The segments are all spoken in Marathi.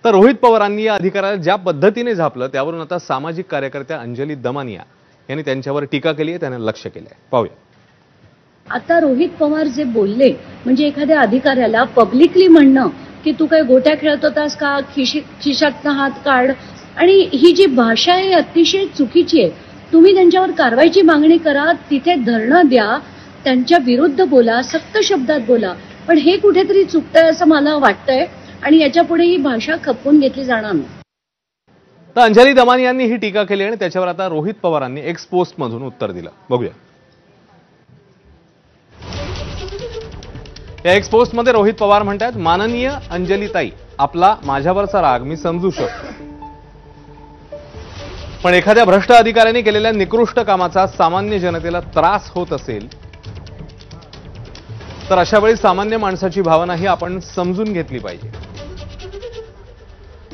तर रोहित पवारांनी या अधिकाऱ्याला ज्या पद्धतीने झापलं त्यावरून आता सामाजिक कार्यकर्त्या अंजली दमानिया यांनी त्यांच्यावर टीका केली आहे, त्यांना लक्ष केलंय. पाहूया. आता रोहित पवार जे बोलले म्हणजे एखाद्या अधिकाऱ्याला पब्लिकली म्हणणं की तू काय गोट्या खेळत होतास का, खिशातनं हात काढ, आणि ही जी भाषा आहे अतिशय चुकीची आहे. तुम्ही त्यांच्यावर कारवाईची मागणी करा, तिथे धरणं द्या, त्यांच्या विरुद्ध बोला, सक्त शब्दात बोला, पण हे कुठेतरी चुकतंय असं मला वाटतंय आणि याच्या पुढे ही भाषा खपवून घेतली जाणार नाही. तर अंजली दमानियांनी ही टीका केली आणि त्याच्यावर आता रोहित पवारांनी एक्स पोस्ट मधून उत्तर दिलं. बघूया. या एक्स पोस्ट मध्ये रोहित पवार म्हणतात, माननीय अंजलीताई, आपला माझ्यावरचा राग मी समजू शकतो, पण एखाद्या भ्रष्ट अधिकाऱ्याने केलेल्या निकृष्ट कामाचा सामान्य जनतेला त्रास होत असेल तर अशा वेळी सामान्य माणसाची भावनाही आपण समजून घेतली पाहिजे.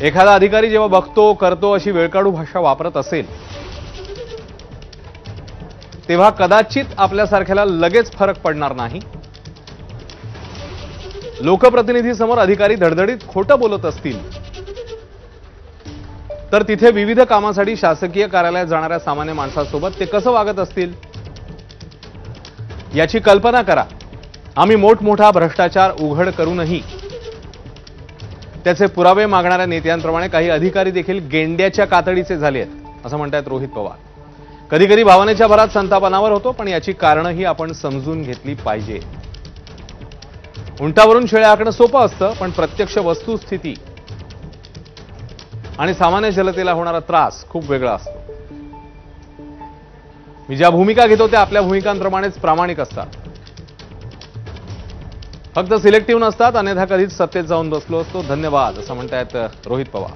एखादा अधिकारी जेव्हा बघतो करतो अशी वेळकाढू भाषा वापरत असेल तेव्हा कदाचित आपल्यासारख्याला लगेच फरक पडणार नाही. लोकप्रतिनिधीसमोर अधिकारी धडधडीत खोटं बोलत असतील तर तिथे विविध कामासाठी शासकीय कार्यालयात जाणाऱ्या सामान्य माणसासोबत ते कसं वागत असतील याची कल्पना करा. आम्ही मोठमोठा भ्रष्टाचार उघड करूनही त्याचे पुरावे मागणाऱ्या नेत्यांप्रमाणे काही अधिकारी देखील गेंड्याच्या कातडीचे झाले आहेत, असं म्हणतात रोहित पवार. कधी कधी भावनेच्या भरात संतापनावर होतो, पण याची कारणंही आपण समजून घेतली पाहिजे. उंटावरून शेळ्या आखणं सोपं असतं, पण प्रत्यक्ष वस्तुस्थिती आणि सामान्य जनतेला होणारा त्रास खूप वेगळा असतो. मी ज्या भूमिका घेतो त्या आपल्या भूमिकांप्रमाणेच प्रामाणिक असतात, फक्त सिलेक्टिव्ह नसतात, अन्यथा कधीच सत्तेत जाऊन बसलो असतो. धन्यवाद, असं म्हणतायत रोहित पवार.